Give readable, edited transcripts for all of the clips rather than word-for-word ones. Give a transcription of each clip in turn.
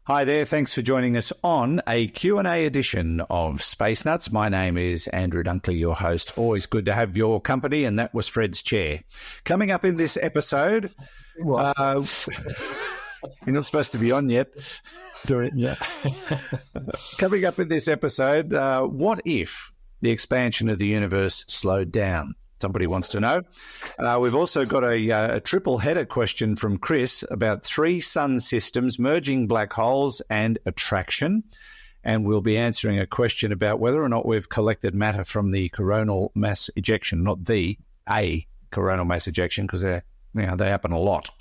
Hi there, thanks for joining us on a Q&A edition of Space Nuts. My name is Andrew Dunkley, your host. Always good to have your company, and that was Fred's chair. Coming up in this episode, you're not supposed to be on yet. Do it, yeah. Coming up in this episode, what if the expansion of the universe slowed down? Somebody wants to know. We've also got a triple-header question from Chris about 3 sun systems, merging black holes and attraction. And we'll be answering a question about whether or not we've collected matter from the coronal mass ejection, not a coronal mass ejection, because they happen a lot.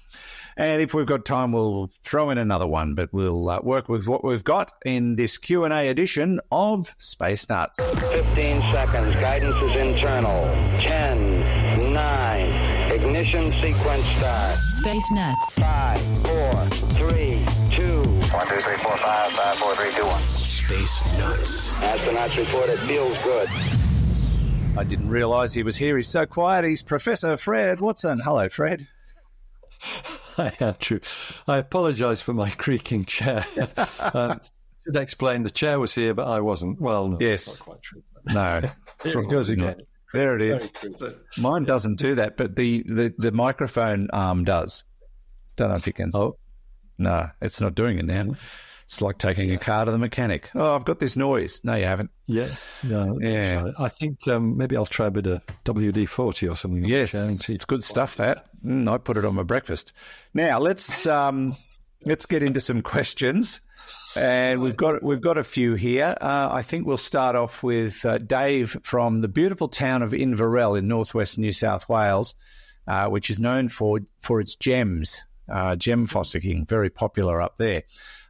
And if we've got time, we'll throw in another one, but we'll work with what we've got in this Q&A edition of Space Nuts. 15 seconds. Guidance is internal. 10, 9. Ignition sequence start. Space Nuts. 5, 4, 3, 2. 1, 2, 3, 4, 5, 5, 4, 3, 2, 1. Space Nuts. Astronauts report it feels good. I didn't realise he was here. He's so quiet. He's Professor Fred Watson. Hello, Fred. Hi, Andrew. I apologise for my creaking chair. Should explain the chair was here, but I wasn't. Well, no, yes. That's not quite true. No. Here it goes again. There it is. Mine doesn't do that, but the microphone arm does. Don't know if you can. Oh. No, it's not doing it now. It's like taking a car to the mechanic. Oh, I've got this noise. No, you haven't. Yeah. No, yeah. Right. I think maybe I'll try a bit of WD-40 or something. Yes, it's good stuff, that. I put it on my breakfast. Now, let's get into some questions. And we've got a few here. I think we'll start off with Dave from the beautiful town of Inverell in northwest New South Wales, which is known for its gems, gem fossicking, very popular up there.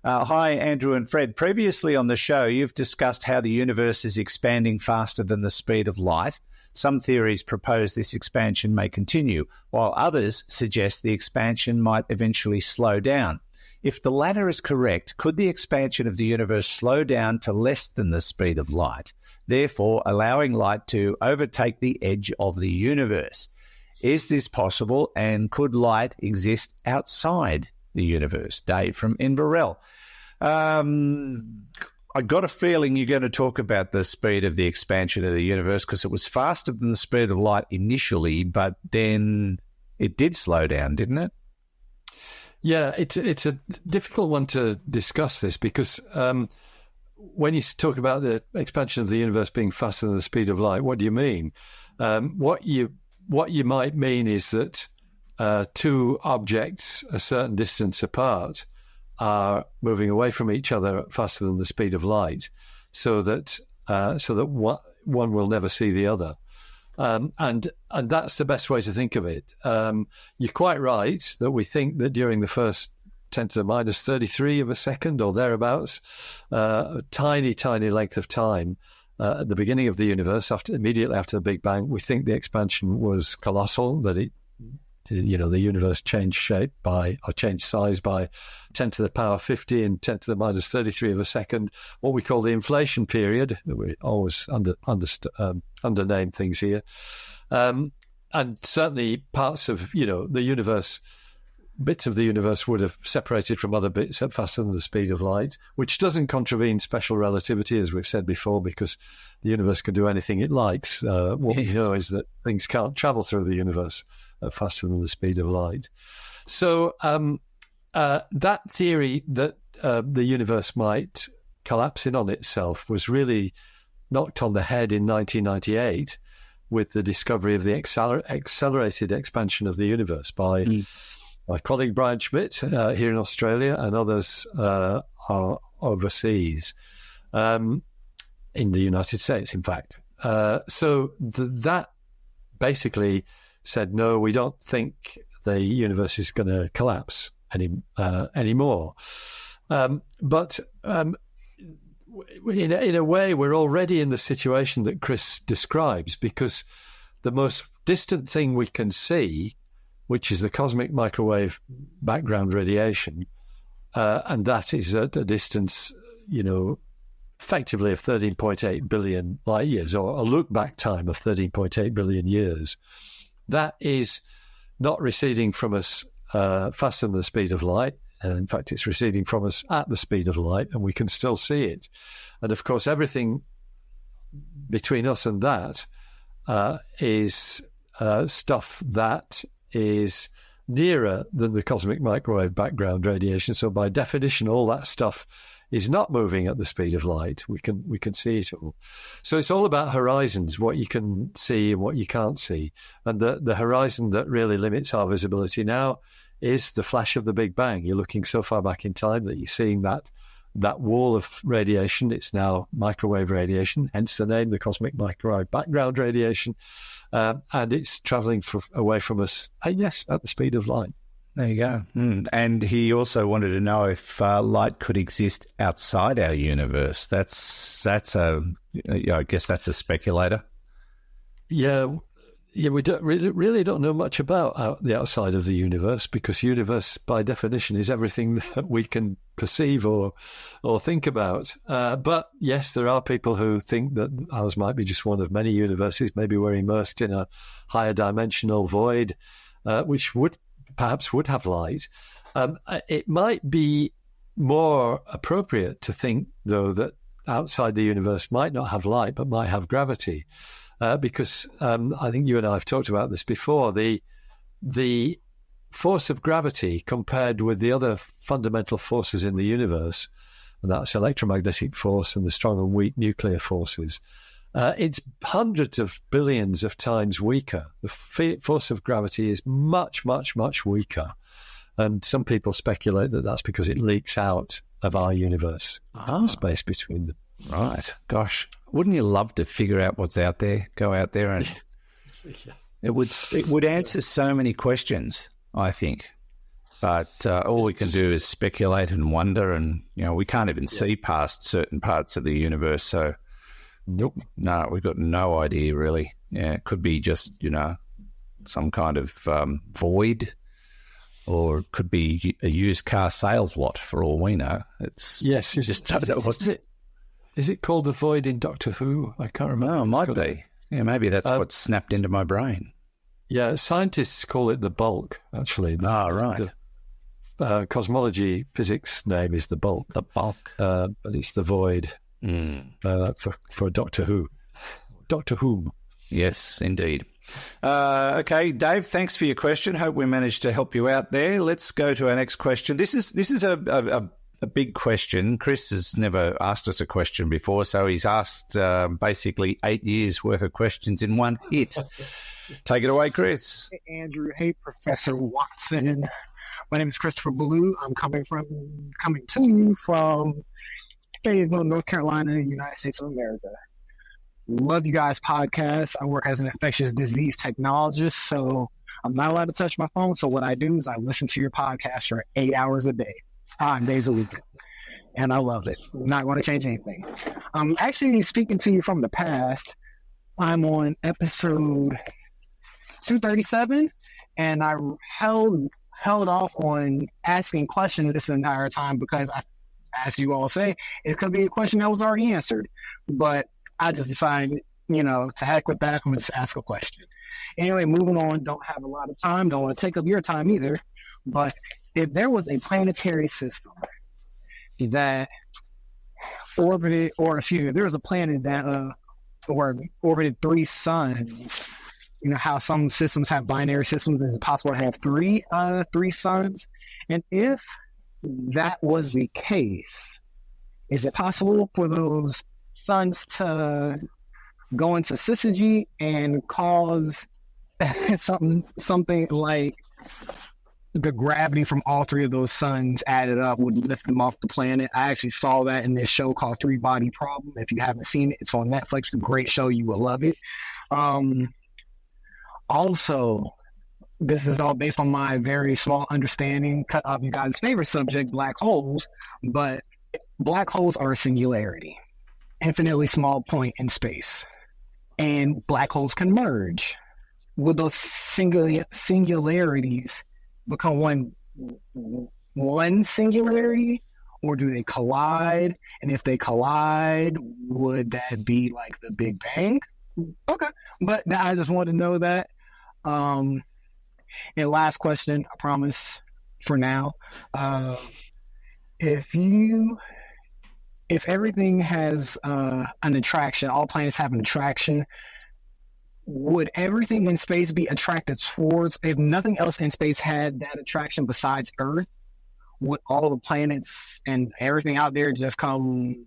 Hi, Andrew and Fred. Previously on the show, you've discussed how the universe is expanding faster than the speed of light. Some theories propose this expansion may continue, while others suggest the expansion might eventually slow down. If the latter is correct, could the expansion of the universe slow down to less than the speed of light, therefore allowing light to overtake the edge of the universe? Is this possible, and could light exist outside the universe? Dave from Inverell. I got a feeling you're going to talk about the speed of the expansion of the universe, because it was faster than the speed of light initially, but then it did slow down, didn't it? Yeah, it's a difficult one to discuss this, because when you talk about the expansion of the universe being faster than the speed of light, what do you mean? What you might mean is that 2 objects a certain distance apart are moving away from each other faster than the speed of light, so that one will never see the other, and that's the best way to think of it. You're quite right that we think that during the first 10 to the minus 33 of a second or thereabouts, a tiny length of time at the beginning of the universe, immediately after the Big Bang, we think the expansion was colossal, that the universe changed shape changed size by 10 to the power 50 and 10 to the minus 33 of a second, what we call the inflation period. We always undername things here. And certainly parts of, the universe, bits of the universe would have separated from other bits at faster than the speed of light, which doesn't contravene special relativity, as we've said before, because the universe can do anything it likes. What we know is that things can't travel through the universe faster than the speed of light. So that theory that the universe might collapse in on itself was really knocked on the head in 1998 with the discovery of the accelerated expansion of the universe by my colleague Brian Schmidt here in Australia, and others are overseas in the United States, in fact. So that basically said, no, we don't think the universe is going to collapse anymore. But in a way, we're already in the situation that Chris describes, because the most distant thing we can see, which is the cosmic microwave background radiation, and that is at a distance, effectively of 13.8 billion light years, or a look-back time of 13.8 billion years. That is not receding from us faster than the speed of light. In fact, it's receding from us at the speed of light, and we can still see it. And of course, everything between us and that is stuff that is nearer than the cosmic microwave background radiation. So by definition, all that stuff is not moving at the speed of light. We can see it all. So it's all about horizons, what you can see and what you can't see. And the horizon that really limits our visibility now is the flash of the Big Bang. You're looking so far back in time that you're seeing that wall of radiation. It's now microwave radiation, hence the name, the cosmic microwave background radiation. And it's traveling away from us, yes, at the speed of light. There you go. And he also wanted to know if light could exist outside our universe. That's I guess that's a speculator. Yeah, we really don't know much about the outside of the universe, because universe, by definition, is everything that we can perceive or think about. But yes, there are people who think that ours might be just one of many universes. Maybe we're immersed in a higher dimensional void, which perhaps would have light. It might be more appropriate to think, though, that outside the universe might not have light, but might have gravity. Because I think you and I have talked about this before, the force of gravity compared with the other fundamental forces in the universe, and that's electromagnetic force and the strong and weak nuclear forces, it's hundreds of billions of times weaker. The force of gravity is much, much, much weaker. And some people speculate that that's because it leaks out of our universe, the space between them. Right. Gosh, wouldn't you love to figure out what's out there? Go out there and it would answer so many questions, I think. But all we can do is speculate and wonder, and we can't even see past certain parts of the universe. So, nope, no, we've got no idea really. Yeah, it could be just some kind of void, or it could be a used car sales lot for all we know. Yes, is it called the void in Doctor Who? I can't remember. Oh, it might be. Yeah, maybe that's what snapped into my brain. Yeah, scientists call it the bulk, actually. Right. The cosmology physics name is the bulk. The bulk. But it's the void for Doctor Who. Doctor Who. Yes, indeed. Okay, Dave, thanks for your question. Hope we managed to help you out there. Let's go to our next question. This is a big question. Chris has never asked us a question before, so he's asked basically 8 years' worth of questions in one hit. Take it away, Chris. Hey, Andrew. Hey, Professor Watson. My name is Christopher Ballou. I'm coming to you from Fayetteville, North Carolina, United States of America. Love you guys' podcast. I work as an infectious disease technologist, so I'm not allowed to touch my phone. So what I do is I listen to your podcast for 8 hours a day. 5 days a week, and I love it. I'm not going to change anything. I'm actually speaking to you from the past. I'm on episode 237, and I held off on asking questions this entire time because, as you all say, it could be a question that was already answered. But I just decided, to heck with that. I'm going to just ask a question. Anyway, moving on. Don't have a lot of time. Don't want to take up your time either. But if there was a planetary system that orbited, there was a planet that orbited 3 suns. How some systems have binary systems. Is it possible to have three suns? And if that was the case, is it possible for those suns to go into syzygy and cause something like the gravity from all 3 of those suns added up would lift them off the planet? I actually saw that in this show called 3 Body Problem. If you haven't seen it, it's on Netflix. It's a great show. You will love it. Also, this is all based on my very small understanding of you guys' favorite subject, black holes. But black holes are a singularity, infinitely small point in space. And black holes can merge. Would those singularities become one singularity, or do they collide? And if they collide, would that be like the Big Bang? Okay, but I just wanted to know that. And last question, I promise. for now. If everything has an attraction, all planets have an attraction, would everything in space be attracted towards, if nothing else in space had that attraction besides Earth, would all the planets and everything out there just come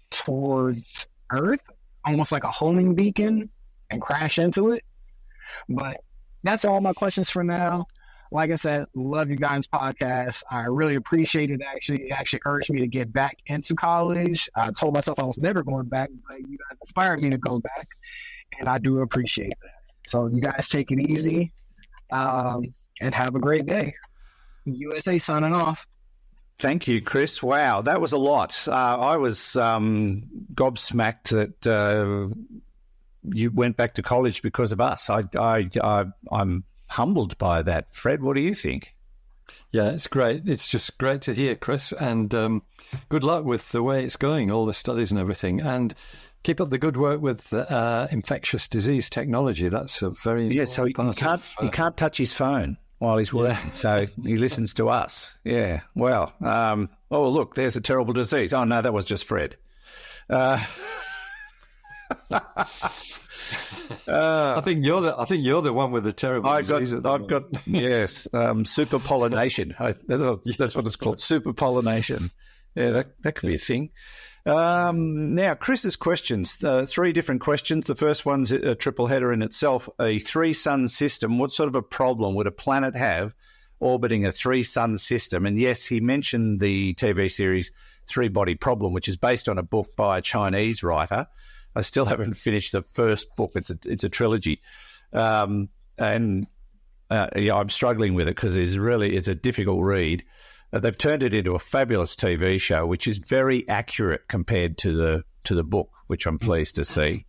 towards Earth, almost like a homing beacon, and crash into it? But that's all my questions for now. Like I said, love you guys' podcast. I really appreciate it. It actually urged me to get back into college. I told myself I was never going back, but you guys inspired me to go back, and I do appreciate that. So you guys take it easy, and have a great day. USA signing off. Thank you, Chris. Wow, that was a lot. I was gobsmacked that you went back to college because of us. I'm humbled by that. Fred, what do you think? Yeah, it's great. It's just great to hear, Chris, and good luck with the way it's going, all the studies and everything, and keep up the good work with infectious disease technology. That's a very so he can't touch his phone while he's working, so he listens to us. Yeah, well, oh look, there's a terrible disease. Oh no, that was just Fred. I think you're the one with the terrible disease. I've got yes, super pollination. That's what it's called, super pollination. Yeah, that could be a thing. Now, Chris's questions, 3 different questions. The first one's a triple header in itself. A 3-sun system. What sort of a problem would a planet have orbiting a 3-sun system? And yes, he mentioned the TV series 3-Body Problem, which is based on a book by a Chinese writer. I still haven't finished the first book. It's a trilogy, and I'm struggling with it because it's a difficult read. They've turned it into a fabulous TV show, which is very accurate compared to the book, which I'm pleased to see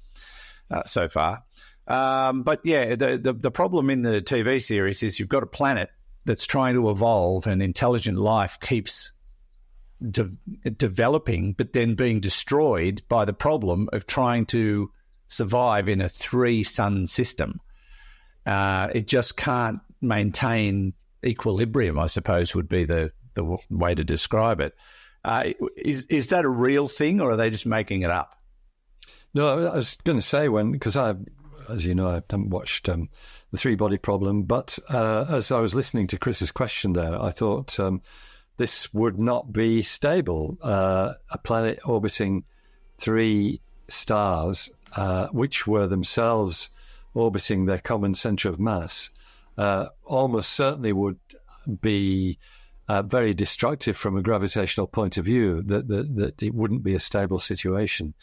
so far. But yeah, the problem in the TV series is you've got a planet that's trying to evolve, and intelligent life keeps developing, but then being destroyed by the problem of trying to survive in a 3-sun system. It just can't maintain equilibrium, I suppose, would be the way to describe it. Is that a real thing, or are they just making it up? No, I was going to say, because as you know, I haven't watched the 3-Body Problem, but as I was listening to Chris's question there, I thought this would not be stable. A planet orbiting 3 stars, which were themselves orbiting their common centre of mass, almost certainly would be very destructive from a gravitational point of view, that it wouldn't be a stable situation.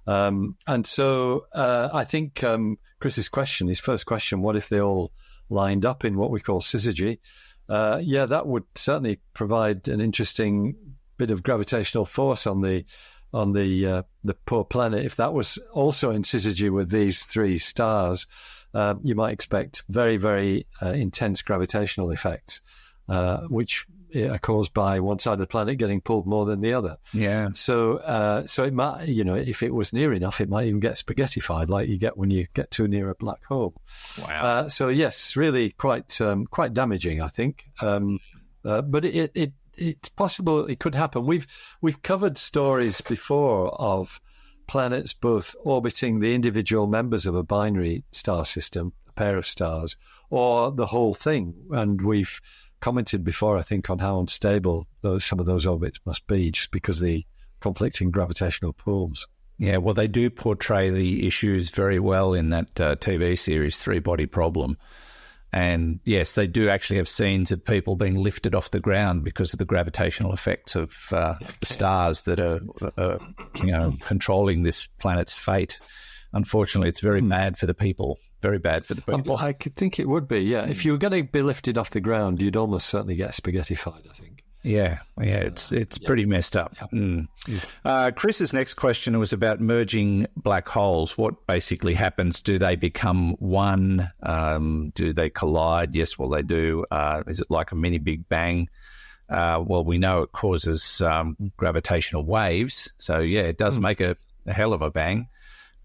And so I think Chris's question, his first question, what if they all lined up in what we call syzygy? That would certainly provide an interesting bit of gravitational force on the poor planet. If that was also in syzygy with these 3 stars, you might expect very, very intense gravitational effects, which are caused by one side of the planet getting pulled more than the other. Yeah. So it might, if it was near enough, it might even get spaghettified, like you get when you get too near a black hole. Wow. So yes, really quite damaging, I think. But it's possible it could happen. We've covered stories before of planets both orbiting the individual members of a binary star system, a pair of stars, or the whole thing, and we've commented before, I think, on how unstable some of those orbits must be just because of the conflicting gravitational pulls. Yeah, well, they do portray the issues very well in that TV series, 3-Body Problem. And yes, they do actually have scenes of people being lifted off the ground because of the gravitational effects of the stars that are controlling this planet's fate. Unfortunately, it's very bad for the people. Very bad for the people. I could think it would be, yeah. If you were going to be lifted off the ground, you'd almost certainly get spaghettified, I think. Yeah, it's pretty messed up. Yeah. Chris's next question was about merging black holes. What basically happens? Do they become one? Do they collide? Yes, well, they do. Is it like a mini Big Bang? Well, we know it causes gravitational waves. So, yeah, it does make a hell of a bang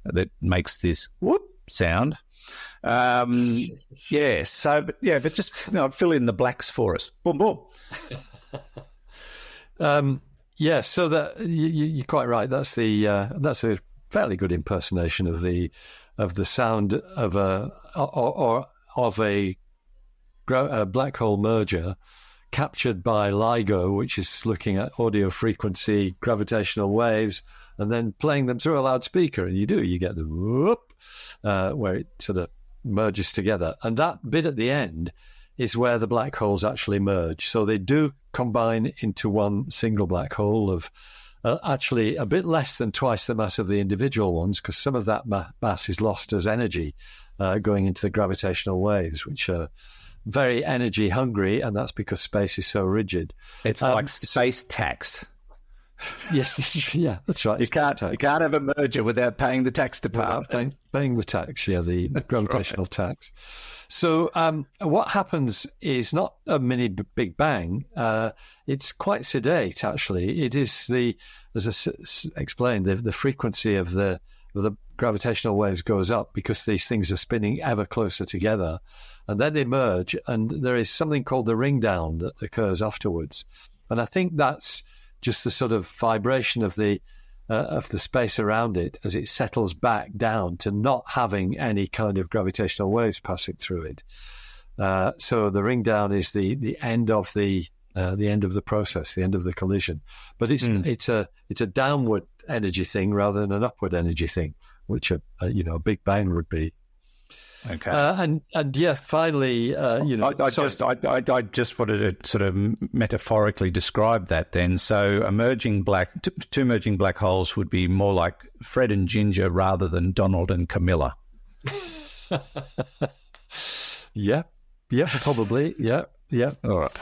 that makes this whoop sound. Yeah. So, but just fill in the blanks for us. Boom, boom. So that you're quite right. That's a fairly good impersonation of the sound of a black hole merger captured by LIGO, which is looking at audio frequency, gravitational waves, and then playing them through a loudspeaker. And you get the whoop, where it sort of merges together. And that bit at the end is where the black holes actually merge. So they do combine into one single black hole of actually a bit less than twice the mass of the individual ones, because some of that mass is lost as energy going into the gravitational waves, which are very energy hungry, and that's because space is so rigid. It's like space tax. Yes, yeah, that's right. You can't have a merger without paying the tax department. Paying the tax, the gravitational tax. So what happens is not a mini Big Bang. It's quite sedate, actually. It is as I explained, the frequency of the gravitational waves goes up because these things are spinning ever closer together, and then they merge, and there is something called the ring down that occurs afterwards. And I think that's just the sort of vibration of the space around it as it settles back down to not having any kind of gravitational waves passing through it. So the ring down is the end of the end of the process, the end of the collision. But it's a downward energy thing rather than an upward energy thing, which a Big Bang would be. Okay. Finally, I just wanted to sort of metaphorically describe that then. So two merging black holes would be more like Fred and Ginger rather than Donald and Camilla. Yeah, probably. Yeah. All right.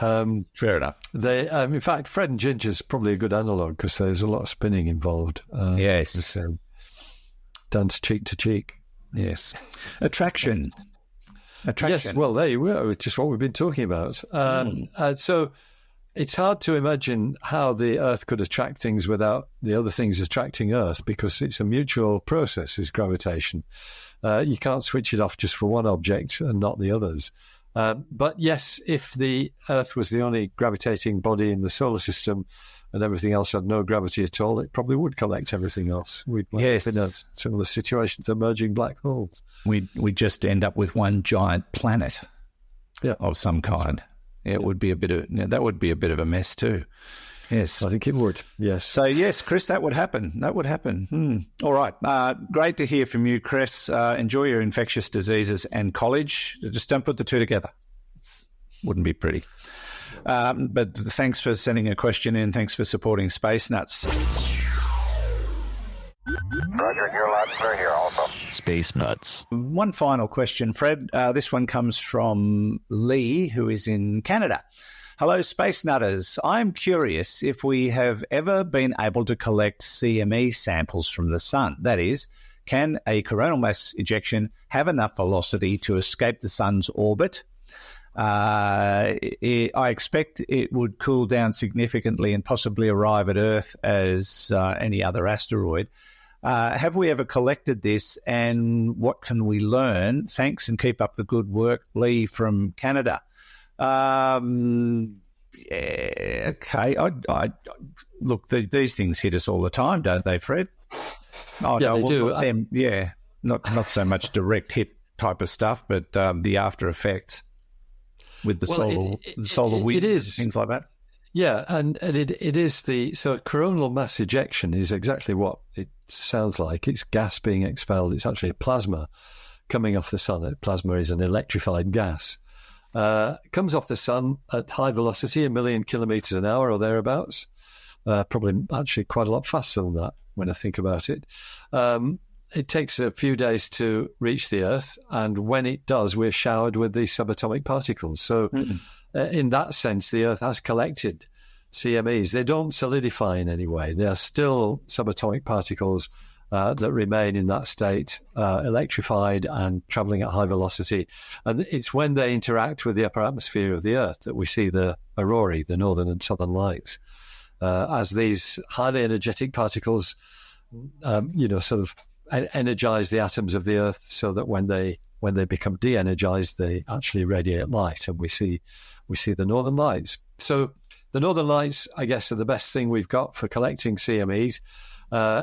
Fair enough. They, in fact, Fred and Ginger is probably a good analogue because there's a lot of spinning involved. Yes. Dance cheek to cheek. Yes. Attraction. Yes, well, there you were, just what we've been talking about. So it's hard to imagine how the Earth could attract things without the other things attracting Earth, because it's a mutual process, is gravitation. You can't switch it off just for one object and not the others. But yes, if the Earth was the only gravitating body in the solar system and everything else had no gravity at all, it probably would collect everything else. We'd have been in a similar situation to merging black holes. We'd just end up with one giant planet of some kind. It would be that would be a bit of a mess too. Yes. I think it would, yes. So, yes, Chris, that would happen. All right. Great to hear from you, Chris. Enjoy your infectious diseases and college. Just don't put the two together. Wouldn't be pretty. But thanks for sending a question in. Thanks for supporting Space Nuts. Roger, you're loud and clear here also. Space Nuts. One final question, Fred. This one comes from Lee, who is in Canada. Hello, Space Nutters. I'm curious if we have ever been able to collect CME samples from the sun. That is, can a coronal mass ejection have enough velocity to escape the sun's orbit? I expect it would cool down significantly and possibly arrive at Earth as any other asteroid. Have we ever collected this, and what can we learn? Thanks, and keep up the good work, Lee from Canada. Okay. Look, these things hit us all the time, don't they, Fred? Oh, yeah, they do. Not so much direct hit type of stuff, but the after effects with the solar winds and things like that. Yeah, and it is so coronal mass ejection is exactly what it sounds like. It's gas being expelled. It's actually a plasma coming off the sun. Plasma is an electrified gas. Comes off the sun at high velocity, 1 million kilometers an hour or thereabouts. Probably actually quite a lot faster than that when I think about it. It takes a few days to reach the Earth, and when it does, we're showered with these subatomic particles. So in that sense, the Earth has collected CMEs. They don't solidify in any way. They are still subatomic particles that remain in that state, electrified and travelling at high velocity. And it's when they interact with the upper atmosphere of the Earth that we see the aurorae, the northern and southern lights, as these highly energetic particles, sort of energize the atoms of the Earth, so that when they when they become de-energized, they actually radiate light, and we see the northern lights. So the northern lights, I guess, are the best thing we've got for collecting CMEs.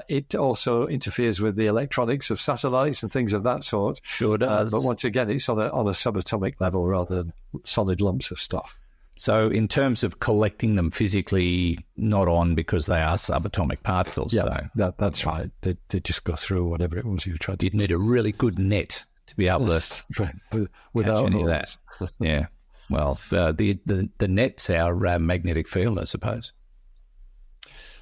It also interferes with the electronics of satellites and things of that sort. Sure does. But once again, it's on a subatomic level rather than solid lumps of stuff. So in terms of collecting them physically, not on because they are subatomic particles. Yeah, so. that's right. They just go through whatever it was you tried to You'd need a really good net to be able to without catch any of that. Yeah. Well, the net's our magnetic field, I suppose.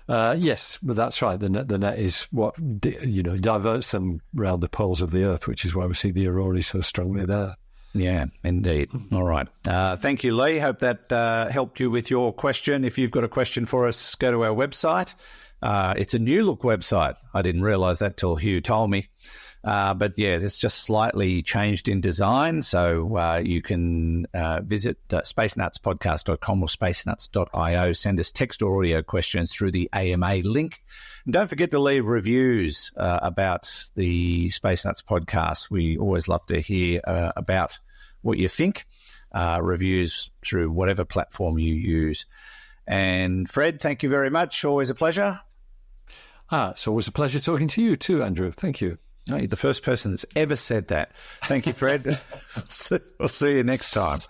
Yes, but that's right. The net is what diverts them around the poles of the Earth, which is why we see the aurorae so strongly there. Yeah, indeed. All right. Thank you, Lee. Hope that helped you with your question. If you've got a question for us, go to our website. It's a new look website. I didn't realise that till Hugh told me. But yeah, it's just slightly changed in design. So you can visit spacenutspodcast.com or spacenuts.io. Send us text or audio questions through the AMA link. And don't forget to leave reviews about the Space Nuts podcast. We always love to hear about what you think. Reviews through whatever platform you use. And Fred, thank you very much. Always a pleasure. It's always a pleasure talking to you too, Andrew. Thank you. Oh, you're the first person that's ever said that. Thank you, Fred. I'll see you next time.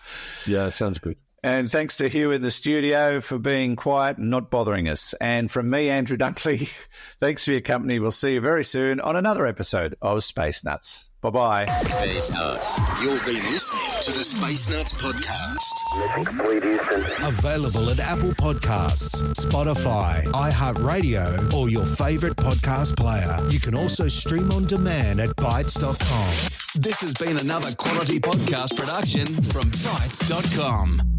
Yeah, sounds good. And thanks to Hugh in the studio for being quiet and not bothering us. And from me, Andrew Dunkley, thanks for your company. We'll see you very soon on another episode of Space Nuts. Bye-bye. Space Nuts. You've been listening to the Space Nuts podcast. Mission complete, Houston. Available at Apple Podcasts, Spotify, iHeartRadio, or your favorite podcast player. You can also stream on demand at Bytes.com. This has been another quality podcast production from Bytes.com.